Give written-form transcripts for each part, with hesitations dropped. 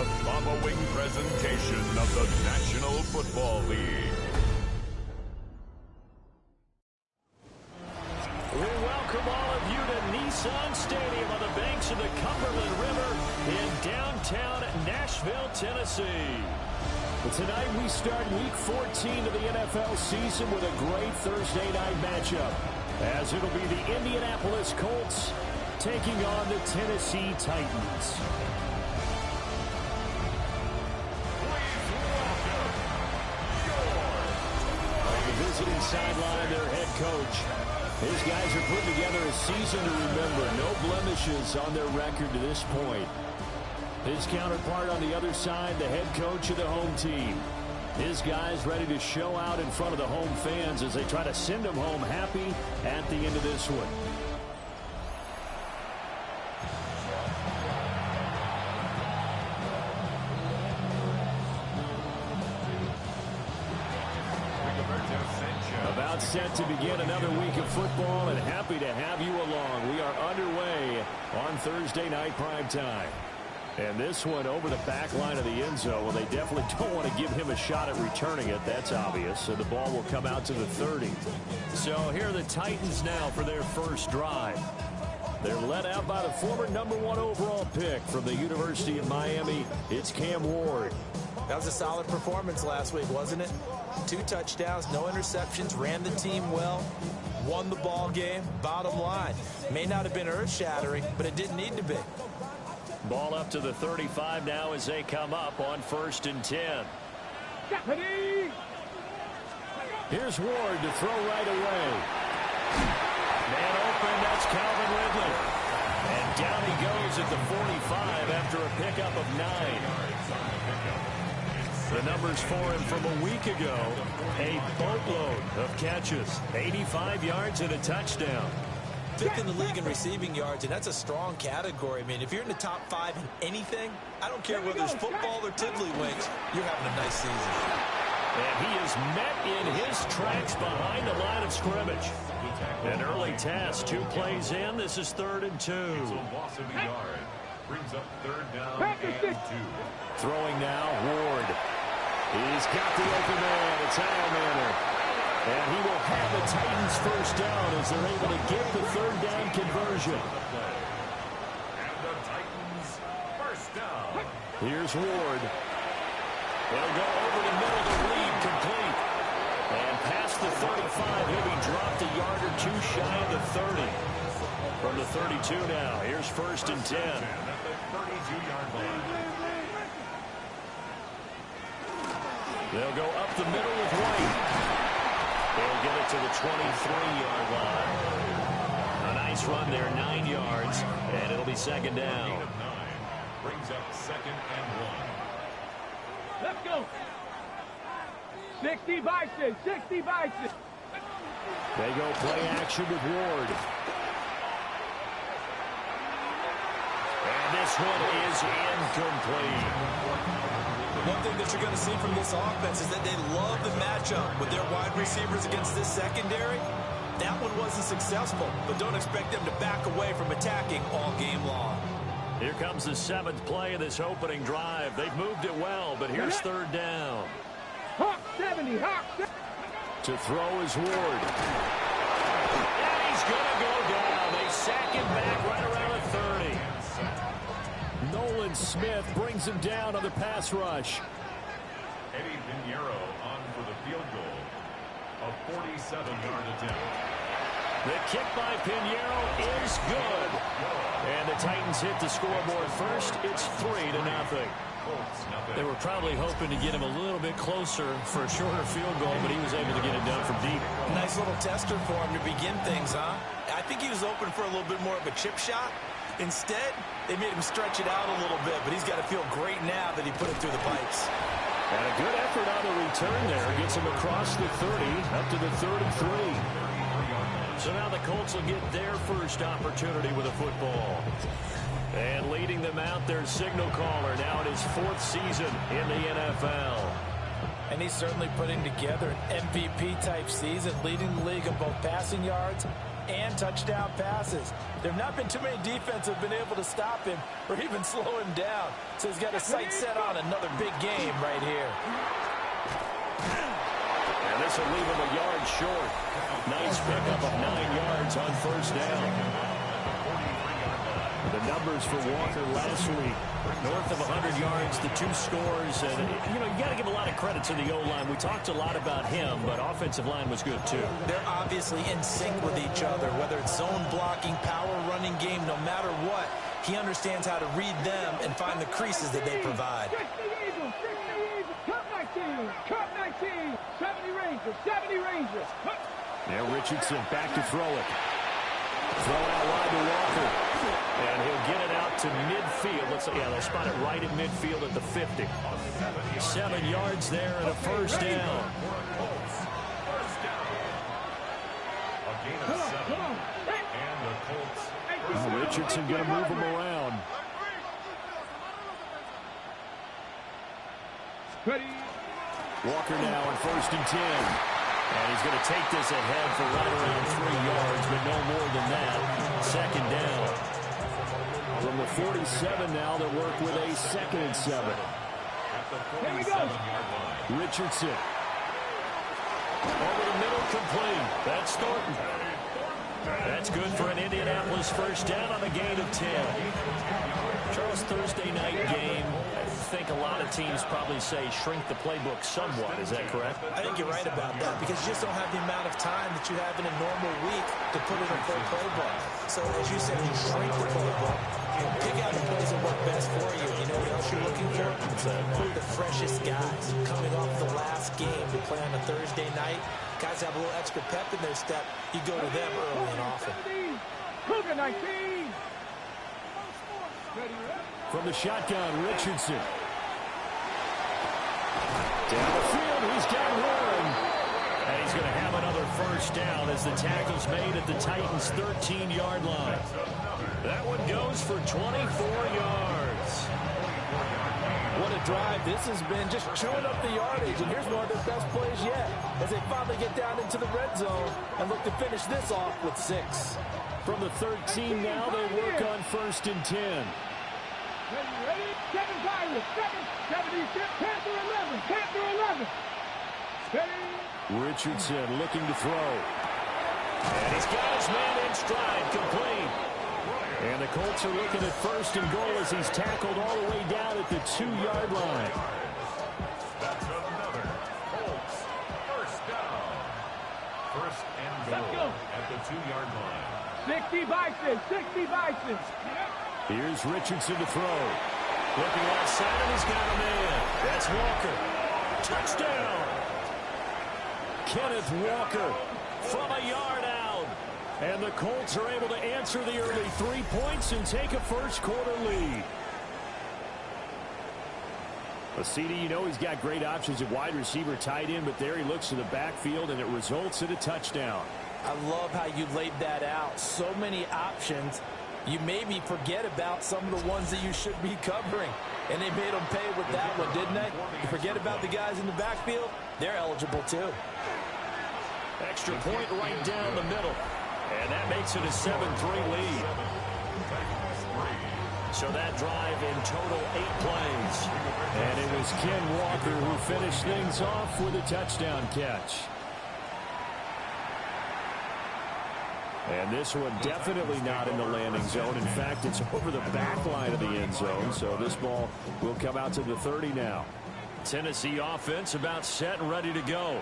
The following presentation of the National Football League. We welcome all of you to Nissan Stadium on the banks of the Cumberland River in downtown Nashville, Tennessee. Tonight we start Week 14 of the NFL season with a great Thursday night matchup, as it'll be the Indianapolis Colts taking on the Tennessee Titans. On the visiting sideline, their head coach. His guys are putting together a season to remember. No blemishes on their record to this point. His counterpart on the other side, the head coach of the home team. His guys ready to show out in front of the home fans as they try to send them home happy at the end of this one. About set to begin another week of football, and happy to have you along. We are underway on Thursday night primetime. And this one over the back line of the end zone. Well, they definitely don't want to give him a shot at returning it. That's obvious. So the ball will come out to the 30. So here are the Titans now for their first drive. They're led out by the former #1 overall pick from the University of Miami. It's Cam Ward. That was a solid performance last week, wasn't it? 2 touchdowns, no interceptions, ran the team well, won the ball game. Bottom line, may not have been earth-shattering, but it didn't need to be. Ball up to the 35 now as they come up on 1st and 10. Here's Ward to throw right away. Man open, that's Calvin Ridley. And down he goes at the 45 after a pickup of 9. The numbers for him from a week ago, a boatload of catches, 85 yards and a touchdown. 5th in the league in receiving yards, and that's a strong category. I mean, if you're in the top 5 in anything, I don't care whether it's football or tiddlywinks, you're having a nice season. And he is met in his tracks behind the line of scrimmage. An early task, 2 plays in. This is 3rd and 2. It's a loss of a yard. Brings up 3rd down and 2. Throwing now, Ward. He's got the open man. It's Manor. And he will have the Titans first down as they're able to get the 3rd down conversion. And the Titans first down. Here's Ward. They'll go over the middle to Reed, complete. And past the 35, he'll be dropped a yard or 2 shy of the 30. From the 32 now, here's 1st and 10. At the 32-yard line. They'll go up the middle with White. They'll get it to the 23-yard line. A nice run there, 9 yards, and it'll be 2nd down. Brings up 2nd and 1. Let's go. 60 Bison, 60 Bison. They go play action with Ward. And this one is incomplete. One thing that you're going to see from this offense is that they love the matchup with their wide receivers against this secondary. That one wasn't successful, but don't expect them to back away from attacking all game long. Here comes the 7th play of this opening drive. They've moved it well, but here's 3rd down. Hawk 70, Hawk 70. To throw is Ward. And he's going to go down. They sack him back right around the 30. Nolan Smith brings him down on the pass rush. Eddie Pinheiro on for the field goal. A 47-yard attempt. The kick by Pinheiro is good. And the Titans hit the scoreboard first. It's 3-0. They were probably hoping to get him a little bit closer for a shorter field goal, but he was able to get it done from deep. Nice little tester for him to begin things, huh? I think he was open for a little bit more of a chip shot. Instead, they made him stretch it out a little bit, but he's got to feel great now that he put it through the pipes. And a good effort on the return there. Gets him across the 30, up to the 33. So now the Colts will get their first opportunity with a football. And leading them out, their signal caller now in his 4th season in the NFL. And he's certainly putting together an MVP-type season, leading the league in both passing yards and touchdown passes. There have not been too many defenses that have been able to stop him or even slow him down. So he's got his sights set on another big game right here. And this will leave him a yard short. Nice pickup of 9 yards on first down. The numbers for Walker last week, north of 100 yards, the 2 scores. And, you got to give a lot of credit to the O-line. We talked a lot about him, but offensive line was good, too. They're obviously in sync with each other, whether it's zone blocking, power running game, no matter what. He understands how to read them and find the creases that they provide. 60 Eagles, 60 Eagles, cut 19, cut 19, 70 Rangers, 70 Rangers. Now Richardson back to throw it. Throw out wide to Walker. And he'll get it out to midfield. They'll spot it right at midfield at the 50. 7 yards there and a first down. A gain of 7. And the Colts. Richardson going to move him around. Walker now on 1st and 10. And he's going to take this ahead for right around 3 yards, but no more than that. 2nd down. From the 47 now, they work with a 2nd and 7. Here we go. Richardson. Over the middle, complete. That's Thornton. That's good for an Indianapolis first down on a gain of 10. Charles, Thursday night game. I think a lot of teams probably say shrink the playbook somewhat. Is that correct? I think you're right about that because you just don't have the amount of time that you have in a normal week to put in a full playbook. So as you said, you shrink the playbook, you pick out the plays that work best for you. You know what else you're looking for? It's the freshest guys coming off the last game to play on a Thursday night. Guys have a little extra pep in their step. You go to them early and often. Cougar 19. From the shotgun, Richardson. Down the field, he's got Warren. And he's going to have another first down as the tackle's made at the Titans' 13-yard line. That one goes for 24 yards. What a drive this has been, just chewing up the yardage. And here's one of their best plays yet as they finally get down into the red zone and look to finish this off with 6. From the 13 now, they work on 1st and 10. Ready? 7 Pirates, 76, Panther 11, Panther 11. Ready? Richardson looking to throw. And he's got his man in stride, complete. And the Colts are looking at 1st and goal as he's tackled all the way down at the 2-yard line. That's another Colts first down. 1st and goal at the 2-yard line. 60 Bison, 60 Bison. Here's Richardson to throw. Looking outside, and he's got a man. That's Walker. Touchdown! Kenneth Walker from a yard out. And the Colts are able to answer the early 3 points and take a first-quarter lead. A CD, he's got great options at wide receiver, tight end, but there he looks to the backfield, and it results in a touchdown. I love how you laid that out. So many options. You maybe forget about some of the ones that you should be covering. And they made them pay with that one, didn't they? You forget about the guys in the backfield, they're eligible too. Extra point right down the middle. And that makes it a 7-3 lead. So that drive in total 8 plays. And it was Ken Walker who finished things off with a touchdown catch. And this one definitely not in the landing zone. In fact, it's over the back line of the end zone. So this ball will come out to the 30 now. Tennessee offense about set and ready to go.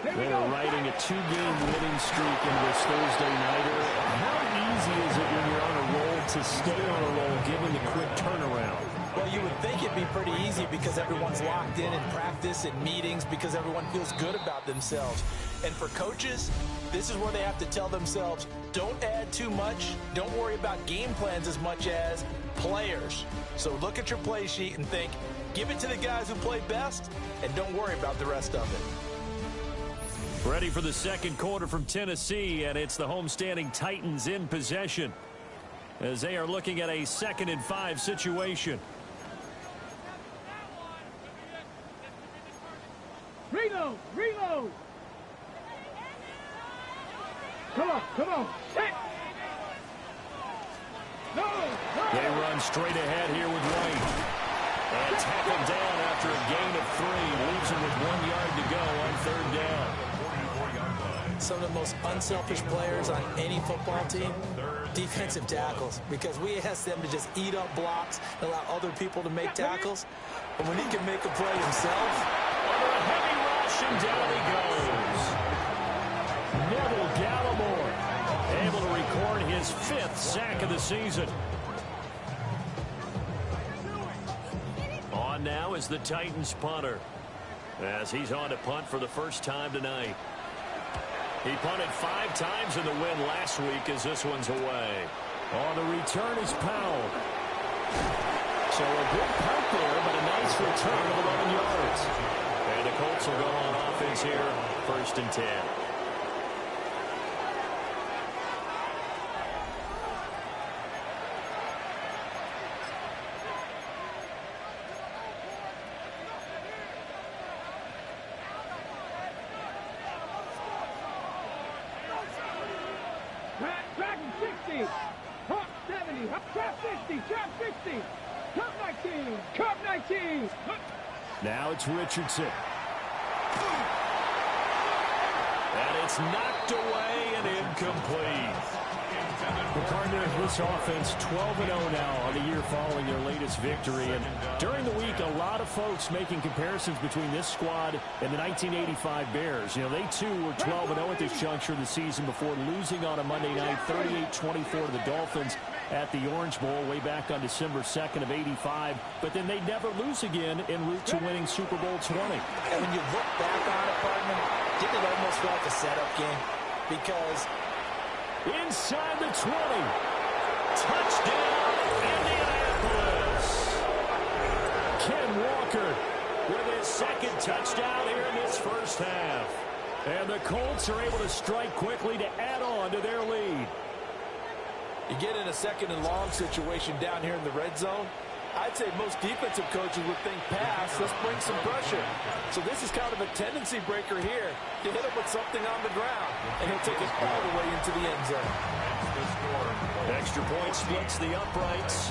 They are riding a 2-game winning streak in this Thursday nighter. How easy is it when you're on a roll to stay on a roll given the quick turnaround? Well, you would think it'd be pretty easy because everyone's locked in practice and meetings because everyone feels good about themselves. And for coaches, this is where they have to tell themselves, don't add too much. Don't worry about game plans as much as players. So look at your play sheet and think, give it to the guys who play best, and don't worry about the rest of it. Ready for the second quarter from Tennessee, and it's the homestanding Titans in possession as they are looking at a 2nd and 5 situation. Reload, reload. Come on. Set. No. They run straight ahead here with White. And tackled down after a gain of 3. Leaves him with 1 yard to go on 3rd down. Some of the most unselfish players on any football team, defensive tackles, because we ask them to just eat up blocks and allow other people to make tackles. But when he can make a play himself, under a heavy rush, and down he goes. Neville Gallimore able to record his 5th sack of the season. On now is the Titans punter, as he's on to punt for the first time tonight. He punted 5 times in the win last week, as this one's away. On the return is Powell. So a good punt there, but a nice return of 11 yards. And the Colts will go on offense here, 1st and 10. Track 60. Hop 70. Trap 50. Trap 60. Cup 19. Cup 19. Now it's Richardson. And it's knocked away and incomplete. Partner, this offense 12-0 now on the year following their latest victory. And during the week, a lot of folks making comparisons between this squad and the 1985 Bears. You know, they too were 12-0 at this juncture of the season before losing on a Monday night 38-24 to the Dolphins at the Orange Bowl way back on December 2nd of 85. But then they never lose again en route to winning Super Bowl 20. and when you look back on it, partner, didn't it almost feel like a setup game? Because inside the 20. Touchdown, Indianapolis. Ken Walker with his 2nd touchdown here in this first half. And the Colts are able to strike quickly to add on to their lead. you get in a 2nd and long situation down here in the red zone, I'd say most defensive coaches would think pass, let's bring some pressure. So this is kind of a tendency breaker here to hit him with something on the ground, and he'll take it all the way into the end zone. Extra point splits the uprights,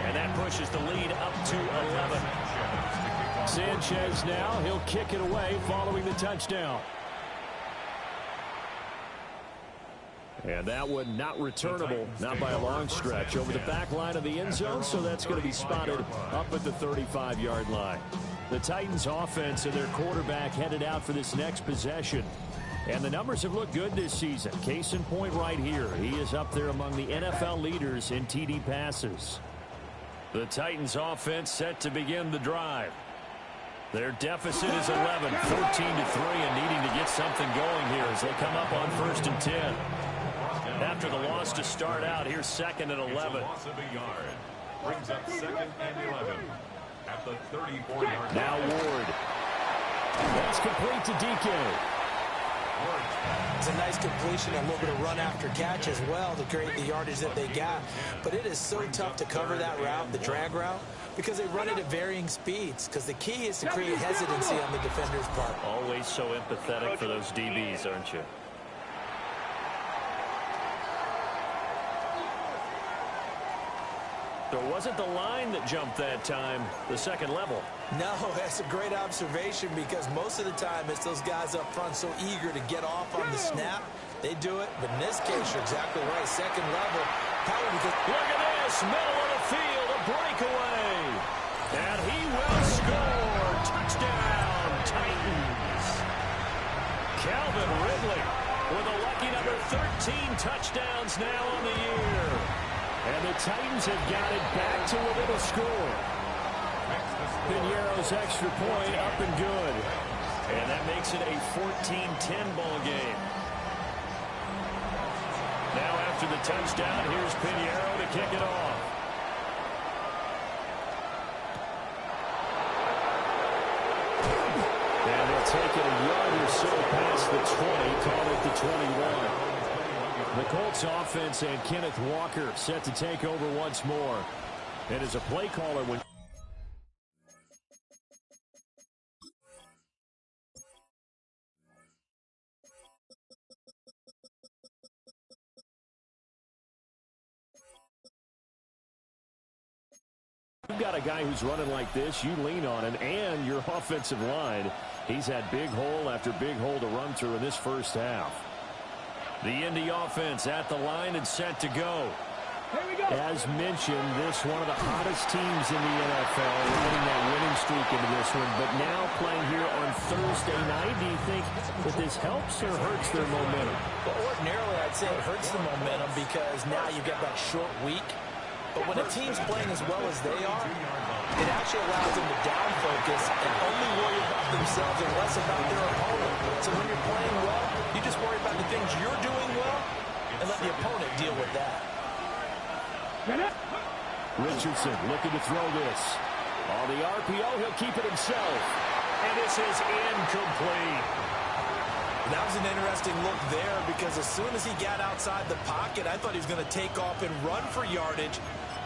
and that pushes the lead up to 11. Sanchez now, he'll kick it away following the touchdown. And that one not returnable, not by a long stretch, over the back line of the end zone, so that's going to be spotted up at the 35-yard line. The Titans offense and their quarterback headed out for this next possession. And the numbers have looked good this season. Case in point right here. He is up there among the NFL leaders in TD passes. The Titans offense set to begin the drive. Their deficit is 11, 14-3, and needing to get something going here as they come up on 1st and 10. After the loss to start out, here's 2nd and 11. Loss of a yard. Brings up 2nd and 11 at the 34-yard line. Now Ward. That's complete to DK. It's a nice completion, a little bit of run after catch as well to create the yardage that they got. But it is so tough to cover that route, the drag route, because they run it at varying speeds. Because the key is to create hesitancy on the defender's part. Always so empathetic for those DBs, aren't you? There wasn't the line that jumped that time, the 2nd level. No, that's a great observation because most of the time it's those guys up front so eager to get off on the snap. They do it, but in this case, you're exactly right. 2nd level. Probably because look at this, middle of the field, a breakaway. And he will score. Touchdown, Titans. Calvin Ridley with a lucky number 13 touchdowns now on the year. And the Titans have got it back to within a score. Piñeiro's extra point up and good. And that makes it a 14-10 ball game. Now after the touchdown, here's Piñeiro to kick it off. And they'll take it a yard or so past the 20, call it the 21. The Colts offense and Kenneth Walker set to take over once more. And as a play caller, when got a guy who's running like this, you lean on him, and your offensive line. He's had big hole after big hole to run through in this first half. The Indy offense at the line and set to go. Here we go. As mentioned, this one of the hottest teams in the NFL, riding that winning streak into this one, but now playing here on Thursday night. Do you think that this helps or hurts their momentum? Well, ordinarily, I'd say it hurts the momentum because now you've got that short week. But when a team's playing as well as they are, it actually allows them to down focus and only worry about themselves and less about their opponent. So when you're playing well, you just worry about the things you're doing well and let the opponent deal with that. Richardson looking to throw this. On the RPO, he'll keep it himself. And this is incomplete. That was an interesting look there because as soon as he got outside the pocket, I thought he was going to take off and run for yardage.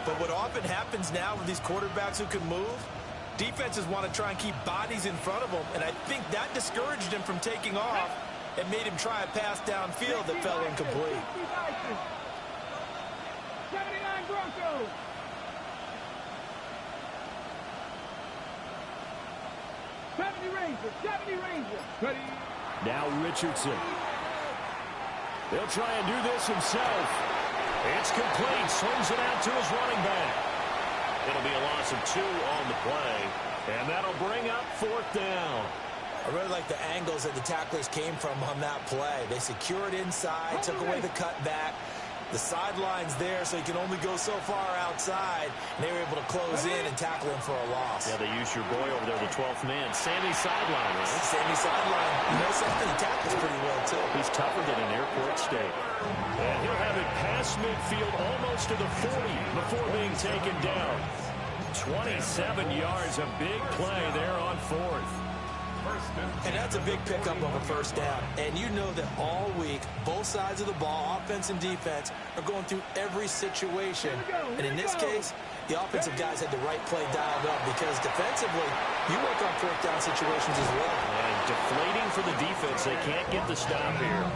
But what often happens now with these quarterbacks who can move, defenses want to try and keep bodies in front of them, and I think that discouraged him from taking off and made him try a pass downfield that fell incomplete. 79 Broncos. Rangers. Ready. Now Richardson. He'll try and do this himself. It's complete. Swings it out to his running back. It'll be a loss of 2 on the play. And that'll bring up 4th down. I really like the angles that the tacklers came from on that play. They secured inside, took away the cutback. The sideline's there, so he can only go so far outside. And they were able to close in and tackle him for a loss. Yeah, they used your boy over there, the 12th man. Sammy sideline, right? Sammy sideline. You know something? He tackles pretty well, too. He's tougher than an airport steak. And he'll have it past midfield almost to the 40 before being taken down. 27 yards, a big play there on 4th. And that's a big pickup of a first down. And you know that all week, both sides of the ball, offense and defense, are going through every situation. And in this case, the offensive guys had the right play dialed up because defensively, you work on 4th down situations as well. And deflating for the defense. They can't get the stop here.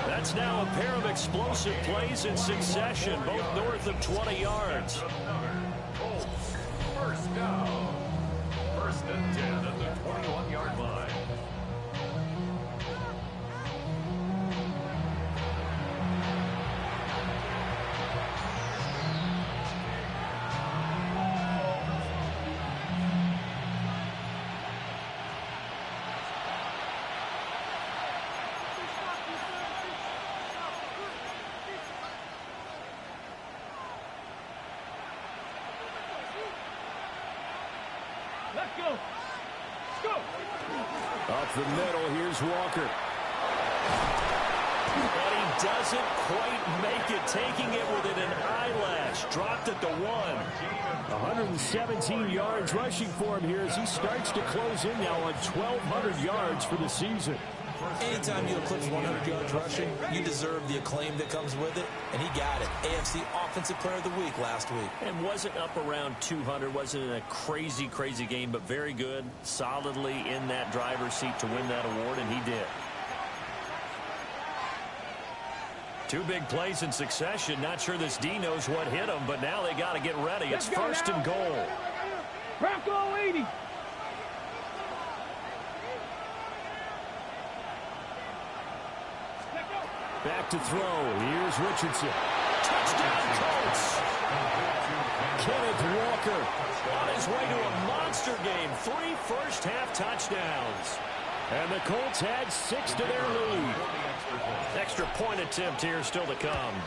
That's now a pair of explosive plays in succession, both north of 20 yards. First down. 1st and 10 at the 21-yard line. Let's go. Let's go. Up the middle, here's Walker. And he doesn't quite make it, taking it within an eyelash. Dropped at the 1. 117 yards rushing for him here as he starts to close in now on 1,200 yards for the season. Anytime you eclipse 100 yards rushing, you deserve the acclaim that comes with it, and he got it. AFC Offensive Player of the Week last week. And wasn't up around 200, wasn't in a crazy game, but very good, solidly in that driver's seat to win that award, and he did. 2 big plays in succession. Not sure this D knows what hit him, but now they got to get ready. It's 1st and goal. Bronco 80. Back to throw. Here's Richardson. Touchdown, Colts. Kenneth Walker on his way to a monster game. 3 first-half touchdowns. And the Colts had 6 to their lead. Extra point attempt here still to come.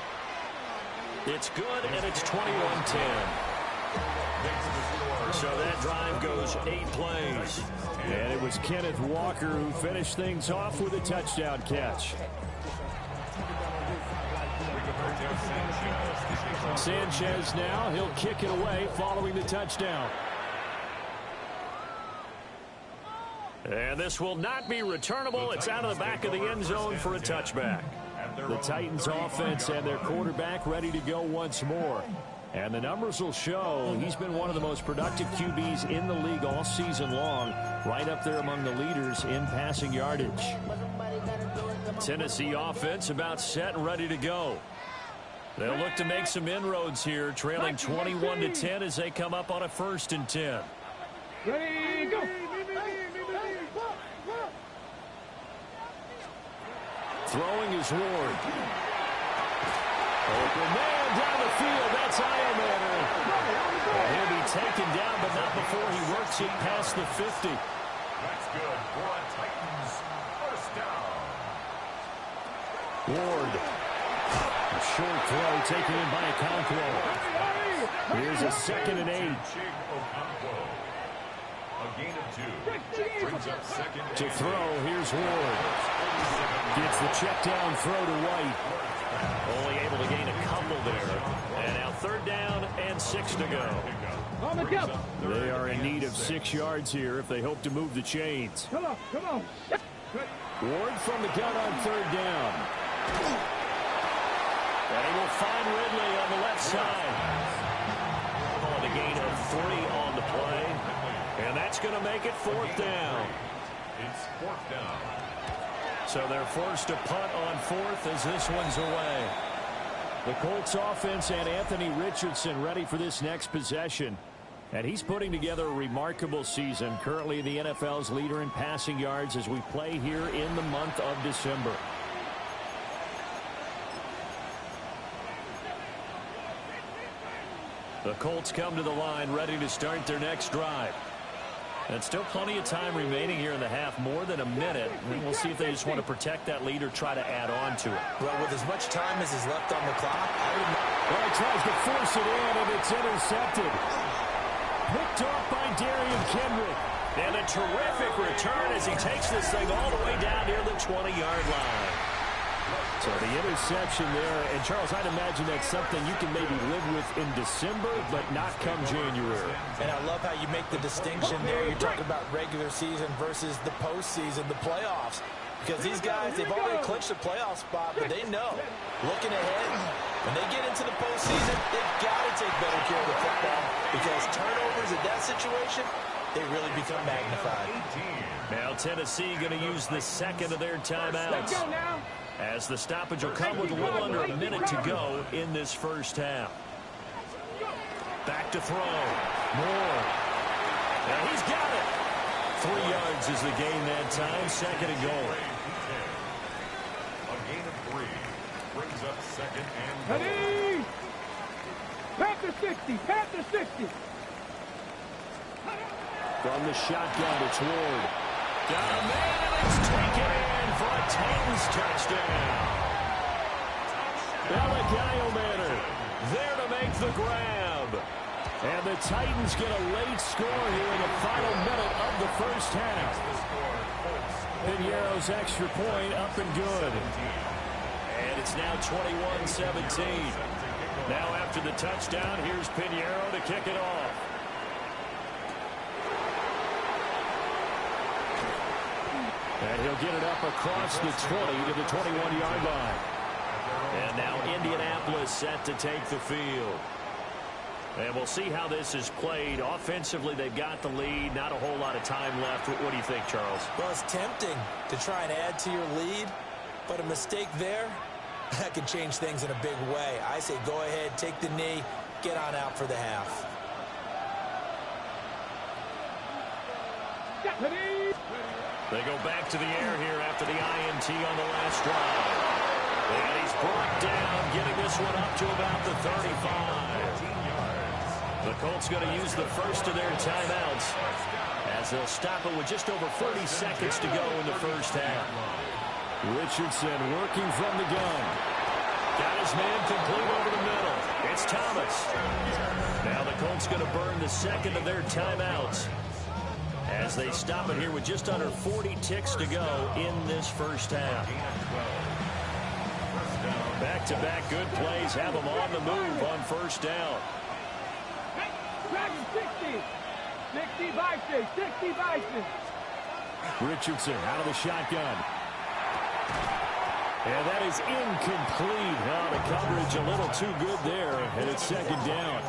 It's good, and it's 21-10. So that drive goes 8 plays. And it was Kenneth Walker who finished things off with a touchdown catch. Sanchez now, he'll kick it away following the touchdown. And this will not be returnable. It's out of the back of the end zone for a touchback. The Titans offense and their quarterback ready to go once more. And the numbers will show he's been one of the most productive QBs in the league all season long, right up there among the leaders in passing yardage. Tennessee offense about set and ready to go. They'll look to make some inroads here, trailing 21-10 as they come up on a 1st and 10. Ready, go. Throwing is Ward. Open man down the field. That's Iomaner. And he'll be taken down, but not before he works it past the 50. That's good for a Titans first down. Ward. A short throw taken in by Okonkwo. Here's a 2nd and 8. A gain of 2. Brings up 2nd. To throw, here's Ward. Gets the check down throw to White. Only able to gain a couple there. And now 3rd down and 6 to go. On the jump. They are in need of 6 yards here if they hope to move the chains. Come on, come on. Ward from the gun on 3rd down. And he will find Ridley on the left side. On the gain of 3 on the play. And that's going to make it 4th down. It's 4th down. So they're forced to punt on 4th as this one's away. The Colts offense and Anthony Richardson ready for this next possession. And he's putting together a remarkable season. Currently the NFL's leader in passing yards as we play here in the month of December. The Colts come to the line ready to start their next drive. And still plenty of time remaining here in the half, more than a minute. And we'll see if they just want to protect that lead or try to add on to it. Well, with as much time as is left on the clock, Well, he tries to force it in, and it's intercepted. Picked off by Darian Kendrick. And a terrific return as he takes this thing all the way down near the 20-yard line. So the interception there, and Charles, I'd imagine that's something you can maybe live with in December, but not come January. And I love how you make the distinction there. You're talking about regular season versus the postseason, the playoffs. Because these guys, they've already clinched a playoff spot, but they know, looking ahead, when they get into the postseason, they've got to take better care of the football because turnovers in that situation, they really become magnified. Now Tennessee going to use the 2nd of their timeouts. Let's go now. As the stoppage will come with a little under a minute to go in this first half. Back to throw. Moore. Now he's got it. 3 yards is the gain that time. 2nd and goal. A gain of 3. Brings up 2nd and goal. Ready. Panther 60. Panther 60. From the shotgun, it's Ward. Got a man, and it's taken in for a Titans touchdown. Iomaner there to make the grab. And the Titans get a late score here in the final minute of the first half. Piñeiro's extra point up and good. And it's now 21-17. Now after the touchdown, here's Piñeiro to kick it off. And he'll get it up across the 20 to the 21-yard line. And now Indianapolis set to take the field. And we'll see how this is played. Offensively, they've got the lead. Not a whole lot of time left. What do you think, Charles? Well, it's tempting to try and add to your lead, but a mistake there, that could change things in a big way. I say go ahead, take the knee, get on out for the half. They go back to the air here after the INT on the last drive. And he's brought down, getting this one up to about the 35. The Colts going to use the first of their timeouts as they'll stop it with just over 30 seconds to go in the first half. Richardson working from the gun. Got his man complete over the middle. It's Thomas. Now the Colts going to burn the 2nd of their timeouts as they stop it here with just under 40 ticks to go in this first half. Back-to-back good plays have them on the move on first down. 60. 60 Bison. 60 Bison. Richardson out of the shotgun. And that is incomplete. Now the coverage a little too good there, and it's 2nd down.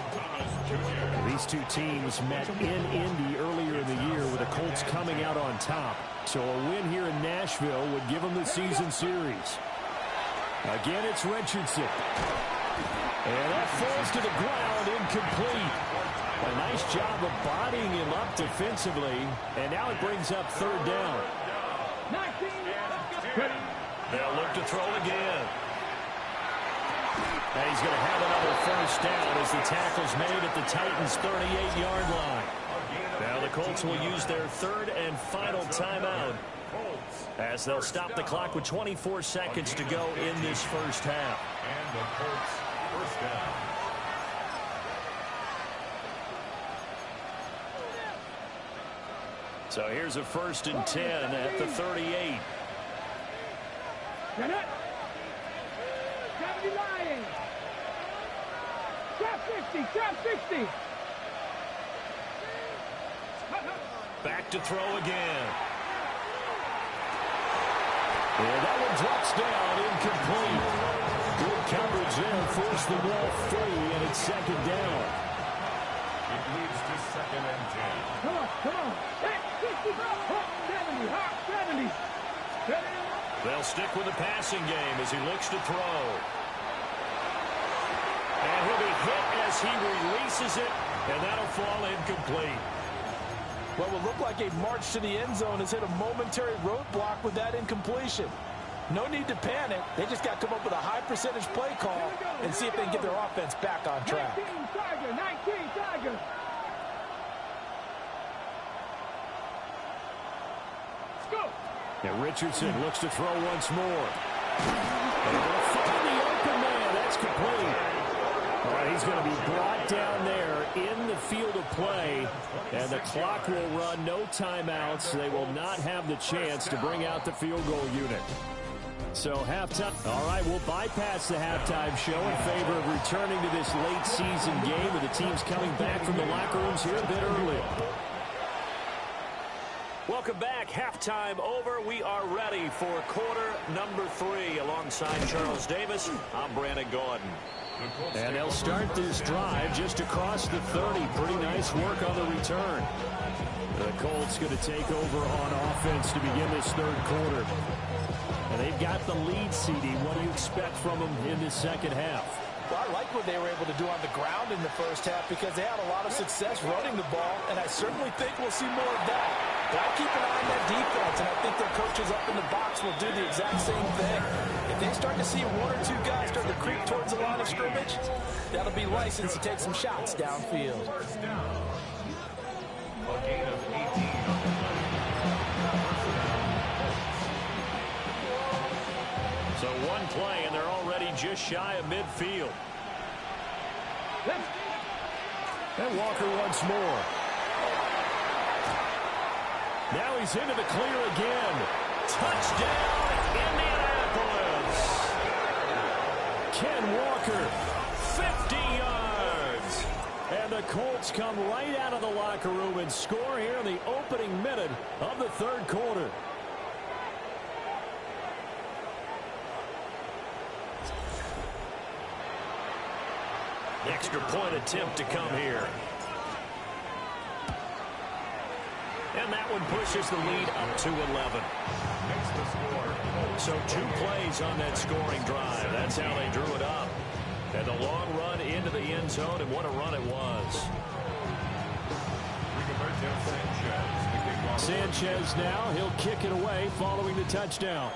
These two teams met in Indy earlier in the year with the Colts coming out on top. So a win here in Nashville would give them the season series. Again, it's Richardson. And that falls to the ground, incomplete. A nice job of bodying him up defensively. And now it brings up third down. 19. They'll look to throw again. And he's going to have another first down as the tackle's made at the Titans' 38-yard line. Now the Colts will use their third and final timeout as they'll stop the clock with 24 seconds to go in this first half. And the Colts first down. So here's a 1st and 10 at the 38. Get it. 70 Lions. Trap 60. Trap 60. Back to throw again. And that one drops down, incomplete. Good coverage there, forced the ball free, and it's second down. It leads to 2nd and 10. Come on, come on. Hey, 60, 70, 70. They'll stick with the passing game as he looks to throw. And he'll be hit as he releases it, and that'll fall incomplete. What will look like a march to the end zone has hit a momentary roadblock with that incompletion. No need to panic. They just got to come up with a high percentage play call and see if they can get their offense back on track. 19 Tiger, 19 Tiger. Let's go. And Richardson looks to throw once more. And they'll find the open man. That's complete. All right, he's going to be brought down there in the field of play, and the clock will run. No timeouts. They will not have the chance to bring out the field goal unit. So halftime. All right, we'll bypass the halftime show in favor of returning to this late season game with the teams coming back from the locker rooms here a bit early. Welcome back. Halftime over. We are ready for quarter number 3. Alongside Charles Davis, I'm Brandon Gordon. And they'll start this drive just across the 30. Pretty nice work on the return. The Colts going to take over on offense to begin this third quarter. And they've got the lead, CD. What do you expect from them in this second half? Well, I like what they were able to do on the ground in the first half because they had a lot of success running the ball, and I certainly think we'll see more of that. But I keep an eye on that defense, and I think their coaches up in the box will do the exact same thing. If they start to see 1 or 2 guys start to creep towards the line of scrimmage, that'll be license to take some shots downfield. First down. A gain of 18 on the play. So one play, and they're already just shy of midfield. And Walker once more. Now he's into the clear again. Touchdown, Indianapolis. Ken Walker, 50 yards. And the Colts come right out of the locker room and score here in the opening minute of the third quarter. Extra point attempt to come here. And that one pushes the lead up to 11. Makes the score. So 2 plays on that scoring drive. That's how they drew it up. And the long run into the end zone, and what a run it was. Sanchez now, he'll kick it away following the touchdown.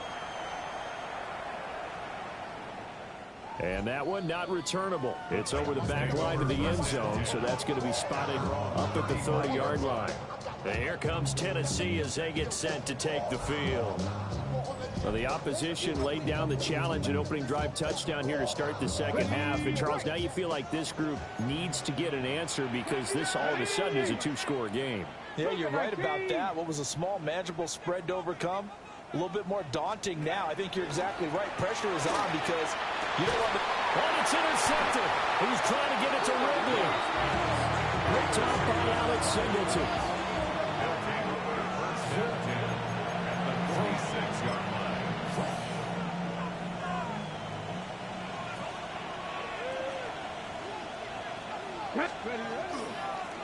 And that one not returnable. It's over the back line of the end zone, so that's going to be spotted up at the 30-yard line. And here comes Tennessee as they get set to take the field. Well, the opposition laid down the challenge and opening drive touchdown here to start the second half. And, Charles, now you feel like this group needs to get an answer because this all of a sudden is a 2-score game. Yeah, you're right about that. What was a small, manageable spread to overcome? A little bit more daunting now. I think you're exactly right. Pressure is on because you don't want to... And it's intercepted. He's trying to get it to Ridley. Picked up by Alex Singleton.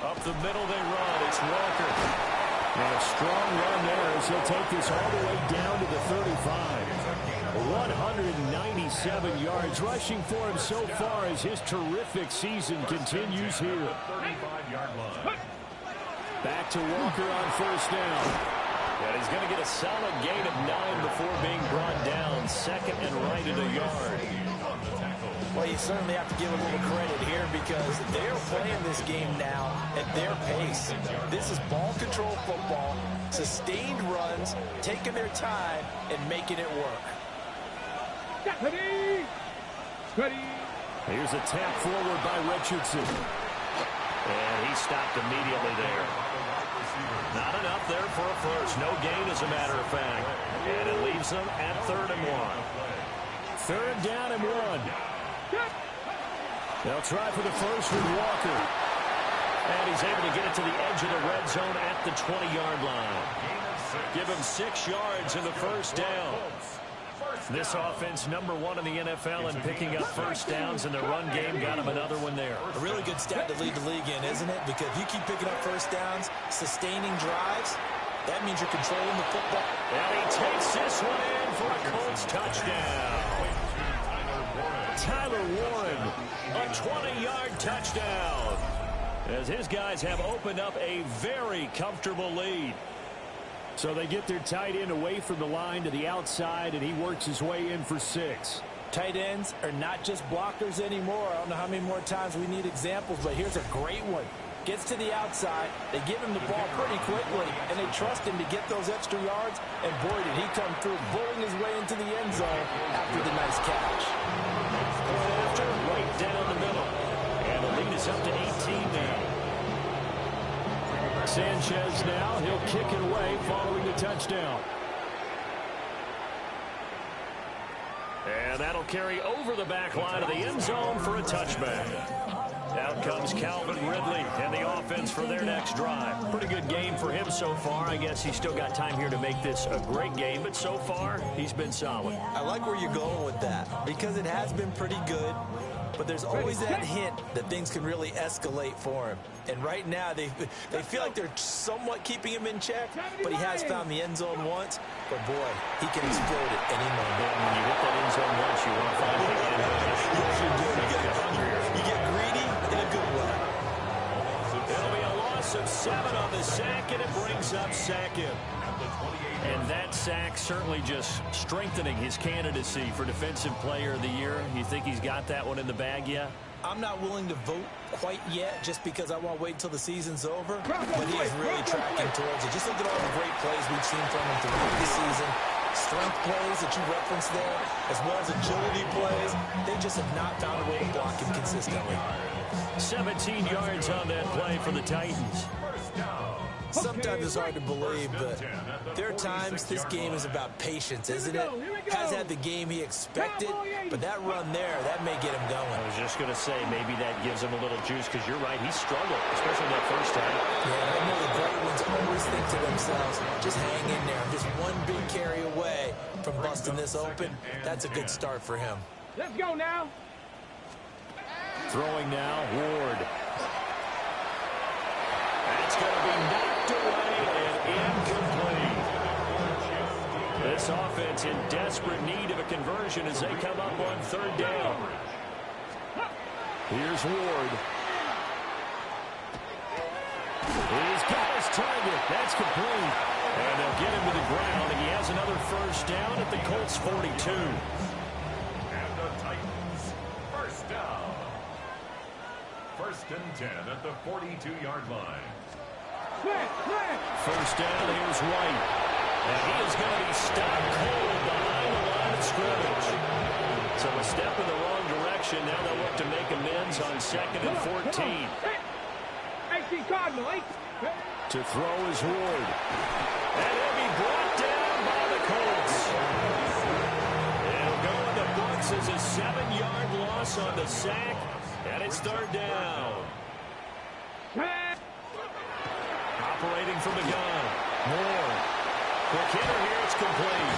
Up the middle they run. It's Walker. And a strong run there as he'll take this all the way down to the 35. 197 yards rushing for him so far as his terrific season continues here. 35-yard line. Back to Walker on first down. And he's going to get a solid gain of 9 before being brought down. Second and right at a yard. Well, you certainly have to give a little credit here because they're playing this game now at their pace. This is ball control football, sustained runs, taking their time, and making it work. Ready. Ready. Here's a tap forward by Richardson. And he stopped immediately there. Not enough there for a first. No gain, as a matter of fact. And it leaves them at 3rd and 1. 3rd down and 1. They'll try for the first with Walker. And he's able to get it to the edge of the red zone at the 20-yard line. Give him 6 yards in the first down. This offense, number 1 in the NFL in picking up first downs, and the run game got him another one there. A really good stat to lead the league in, isn't it? Because if you keep picking up first downs, sustaining drives, that means you're controlling the football. And he takes this one in for a Colts touchdown. Tyler Warren, a 20-yard touchdown, as his guys have opened up a very comfortable lead. So they get their tight end away from the line to the outside, and he works his way in for 6. Tight ends are not just blockers anymore. I don't know how many more times we need examples, but here's a great one. Gets to the outside, they give him the ball pretty quickly, and they trust him to get those extra yards, and boy, did he come through, bulling his way into the end zone after the nice catch. Point after, right down the middle. And the lead is up to 18 now. Sanchez now, he'll kick it away following the touchdown. And that'll carry over the back line of the end zone for a touchback. Out comes Calvin Ridley and the offense for their next drive. Pretty good game for him so far. I guess he's still got time here to make this a great game, but so far, he's been solid. I like where you're going with that because it has been pretty good, but there's always that hint that things can really escalate for him. And right now, they feel like they're somewhat keeping him in check, but he has found the end zone once. But, boy, he can explode at any moment. And when you hit that end zone once, you want to find it again. Yes, you do. You get greedy in a good way. It'll be a loss of 7 on the sack, and it brings up second. And that sack certainly just strengthening his candidacy for Defensive Player of the Year. You think he's got that one in the bag yet? I'm not willing to vote quite yet just because I want to wait until the season's over, but he is really tracking towards it. Just look at all the great plays we've seen from him throughout the season. Strength plays that you referenced there, as well as agility plays. They just have not found a way to block him consistently. 17 yards on that play for the Titans. Sometimes it's hard to believe, but there are times this game is about patience, isn't it? Has had the game he expected, but that run there, that may get him going. I was just going to say, maybe that gives him a little juice, because you're right, he struggled, especially that first time. Yeah, I know the great ones always think to themselves, just hang in there. I'm just one big carry away from busting this open. That's a good start for him. Let's go now. Throwing now, Ward. That's going to be knocked away and incomplete. This offense in desperate need of a conversion as they come up on 3rd down. Here's Ward. He's got his target. That's complete. And they'll get him to the ground, and he has another first down at the Colts 42. And the Titans, first down. 1st and 10 at the 42-yard line. First down, here's White. And he is going to be stopped cold behind the line of scrimmage. So a step in the wrong direction. Now they'll look to make amends on 2nd and 14. To throw is Ward. And he'll be brought down by the Colts. It'll go in the books as a 7-yard loss on the sack. And it's 3rd down. Operating from the gun. Moore. Quick hitter here. It's complete.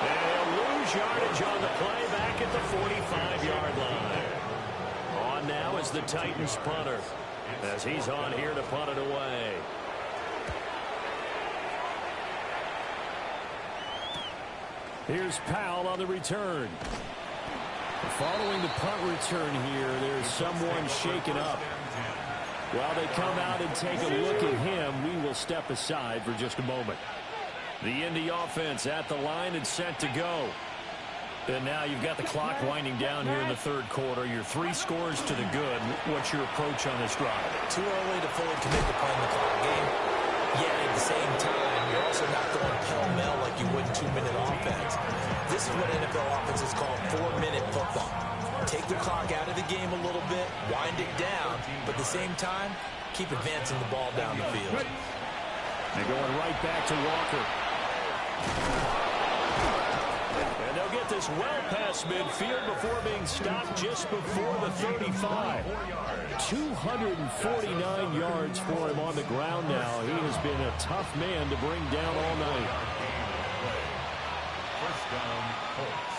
And he'll lose yardage on the play back at the 45-yard line. On now is the Titans punter, as he's on here to punt it away. Here's Powell on the return. Following the punt return here, there's someone shaken up. While they come out and take a look at him, we will step aside for just a moment. The Indy offense at the line and set to go. And now you've got the clock winding down here in the third quarter. You're 3 scores to the good. What's your approach on this drive? Too early to fully commit to playing the clock game. Yet at the same time, you're also not going pell-mell like you would in 2-minute offense. This is what NFL offenses call 4-minute football. Take the clock out of the game a little bit, wind it down, but at the same time, keep advancing the ball down the field. They're going right back to Walker. And they'll get this well past midfield before being stopped just before the 35. 249 yards for him on the ground now. He has been a tough man to bring down all night. First down, Colts.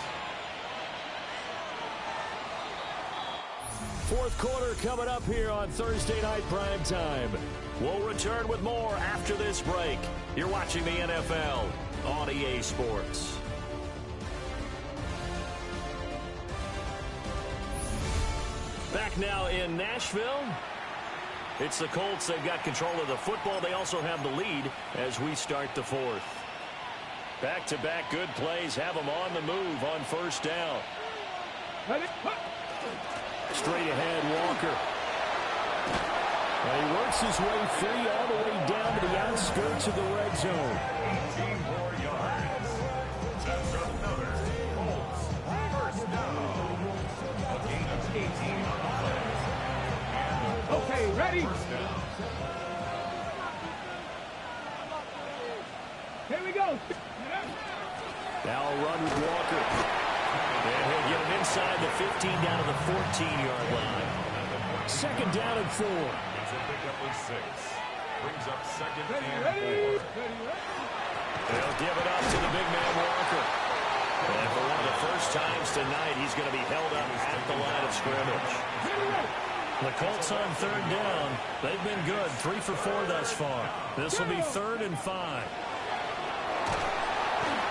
Fourth quarter coming up here on Thursday Night Prime Time. We'll return with more after this break. You're watching the NFL on EA Sports. Back now in Nashville. It's the Colts. They've got control of the football. They also have the lead as we start the fourth. Back-to-back good plays have them on the move on first down. Straight ahead, Walker. And he works his way free all the way down to the outskirts of the red zone. 18 more yards. That's another Colts first down. A gain of 18 on offense. Okay, ready? First down. Here we go. Now a run with Walker. And he'll get him inside the 15 down to the 14-yard line. Second down and 4. It's a pickup of 6. Brings up second and 4. They'll give it up to the big man Walker. And for one of the first times tonight, he's going to be held up at the line of scrimmage. The Colts on third down. They've been good. 3 for 4 thus far. This will be 3rd and 5.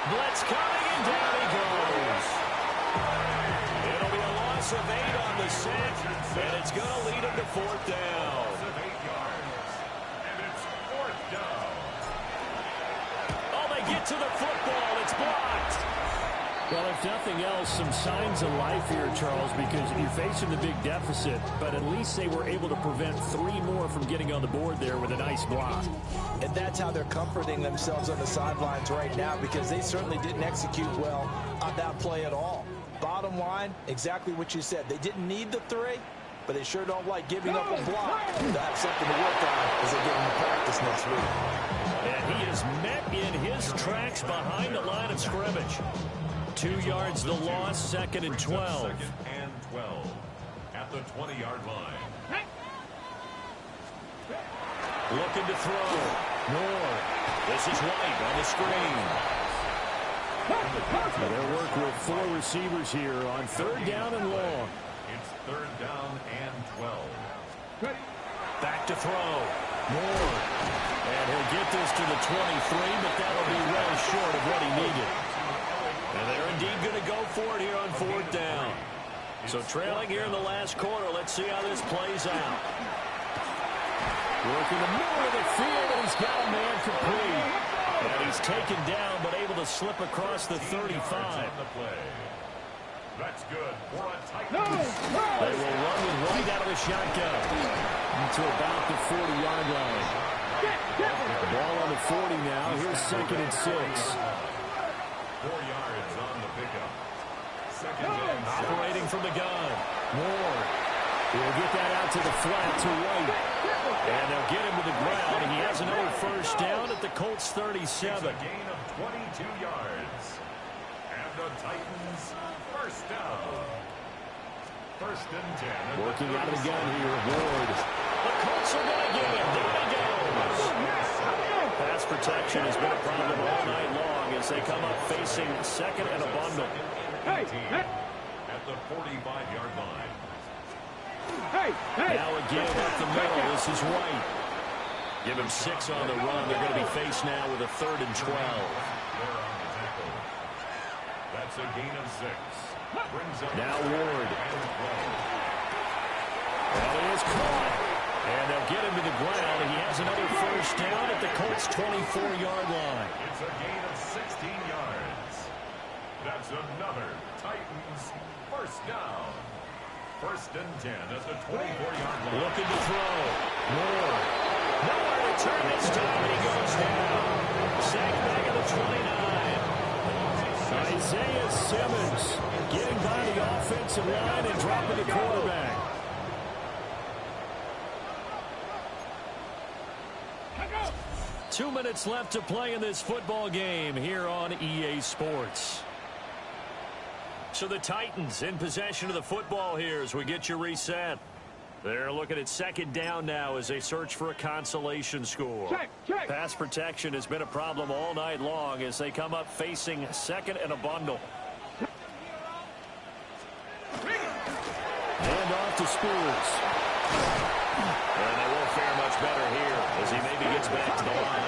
Blitz coming, and down he goes. It'll be a loss of 8 on the set, and it's going to lead him to 4th down. Of 8 yards. And it's 4th down. Oh, they get to the football. It's blocked. Well, if nothing else, some signs of life here, Charles, because you're facing the big deficit, but at least they were able to prevent 3 more from getting on the board there with a nice block. And that's how they're comforting themselves on the sidelines right now, because they certainly didn't execute well on that play at all. Bottom line, exactly what you said. They didn't need the 3, but they sure don't like giving up a block. They'll have something to work on as they get into practice next week. And he is met in his tracks behind the line of scrimmage. 2 yards the loss, 2nd and 12. 2nd and 12 at the 20-yard line. Looking to throw. Moore. This is White on the screen. They'll work with 4 receivers here on 3rd down and long. It's 3rd down and 12. Back to throw. Moore. And he'll get this to the 23, but that'll be well short of what he needed. And they're indeed going to go for it here on 4th down. So trailing here in the last quarter, let's see how this plays out. Working the middle of the field, and he's got a man complete. And he's taken down, but able to slip across the 35. That's good for a tight. They will run with White out of the shotgun to about the 40-yard line. Ball on the 40 now. Here's 2nd and 6. 4 yards on the pickup. 2nd and 6. Operating from the gun. Moore. He'll get that out to the flat to White. And they'll get him to the ground. And he has another first down at the Colts 37. It's a gain of 22 yards. And the Titans first down. 1st and 10. Working out of the gun here, Ward. The Colts are going to get him. There he goes. Pass protection has been a problem all night long as they come up facing 2nd and a bundle. At the 45-yard line. Now again up the middle. This is White. Give him 6 on the run. They're going to be faced now with a 3rd and 12. That's a gain of 6. Brings up Now Ward. And he is caught. And they'll get him to the ground. He has another first down at the Colts' 24-yard line. It's a gain of 16 yards. That's another Titans first down. First and 10 at the 24-yard line. Looking to throw. Moore. Nowhere to turn this time, and he goes down. Sacked back at the 29. Isaiah Simmons getting by the offensive line and dropping the quarterback. 2 minutes left to play in this football game here on EA Sports. So the Titans in possession of the football here as we get you reset. They're looking at second down now as they search for a consolation score. Check. Pass protection has been a problem all night long as they come up facing second and a bundle. Hand off to Spears. And they won't fare much better here as he maybe gets back to the line.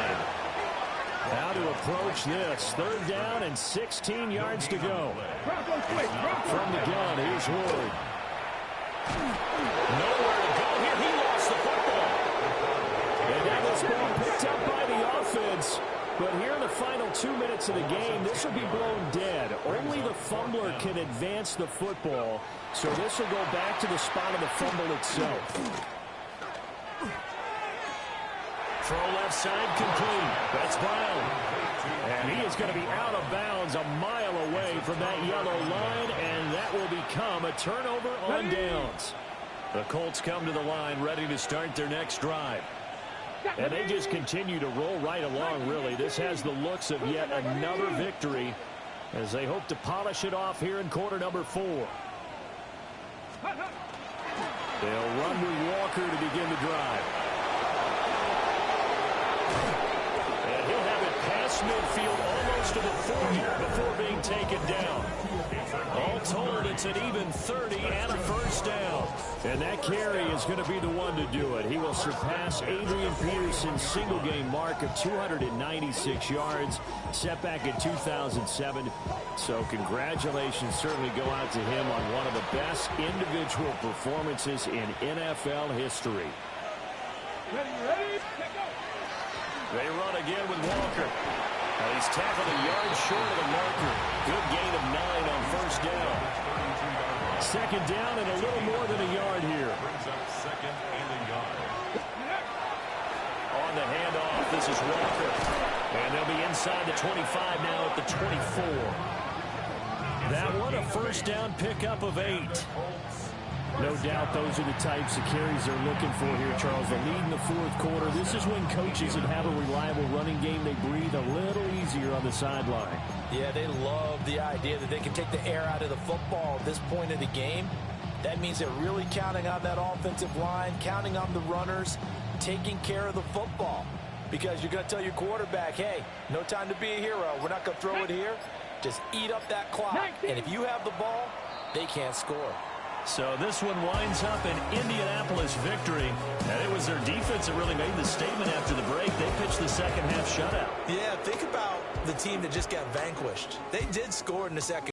How to approach this. Third down and 16 yards to go. From the gun, here's Ward. Nowhere to go here. He lost the football. And now this ball picked up by the offense. But here in the final 2 minutes of the game, this will be blown dead. Only the fumbler can advance the football. So this will go back to the spot of the fumble itself. Throw left side complete. That's Brown. And he is going to be out of bounds a mile away from that yellow line, and that will become a turnover on downs. The Colts come to the line ready to start their next drive. And they just continue to roll right along, really. This has the looks of yet another victory as they hope to polish it off here in quarter number 4. They'll run with Walker to begin the drive. And he'll have it past midfield almost to the 40 before being taken down. All told, it's an even 30 and a first down. And that carry is going to be the one to do it. He will surpass Adrian Peterson's single-game mark of 296 yards, set back in 2007. So congratulations certainly go out to him on one of the best individual performances in NFL history. Ready? They run again with Walker. He's tackled a yard short of the marker. Good gain of 9 on first down. Second down and a little more than a yard here. Brings up second and a yard. On the handoff, this is Walker. And they'll be inside the 25 now at the 24. That one a first down pickup of 8. No doubt those are the types of carries they're looking for here, Charles. The lead in the fourth quarter. This is when coaches that have a reliable running game, they breathe a little easier on the sideline. Yeah, they love the idea that they can take the air out of the football at this point of the game. That means they're really counting on that offensive line, counting on the runners, taking care of the football. Because you're going to tell your quarterback, hey, no time to be a hero. We're not going to throw it here. Just eat up that clock. And if you have the ball, they can't score. So this one winds up an Indianapolis victory. And it was their defense that really made the statement after the break. They pitched the second half shutout. Yeah, think about the team that just got vanquished. They did score in the second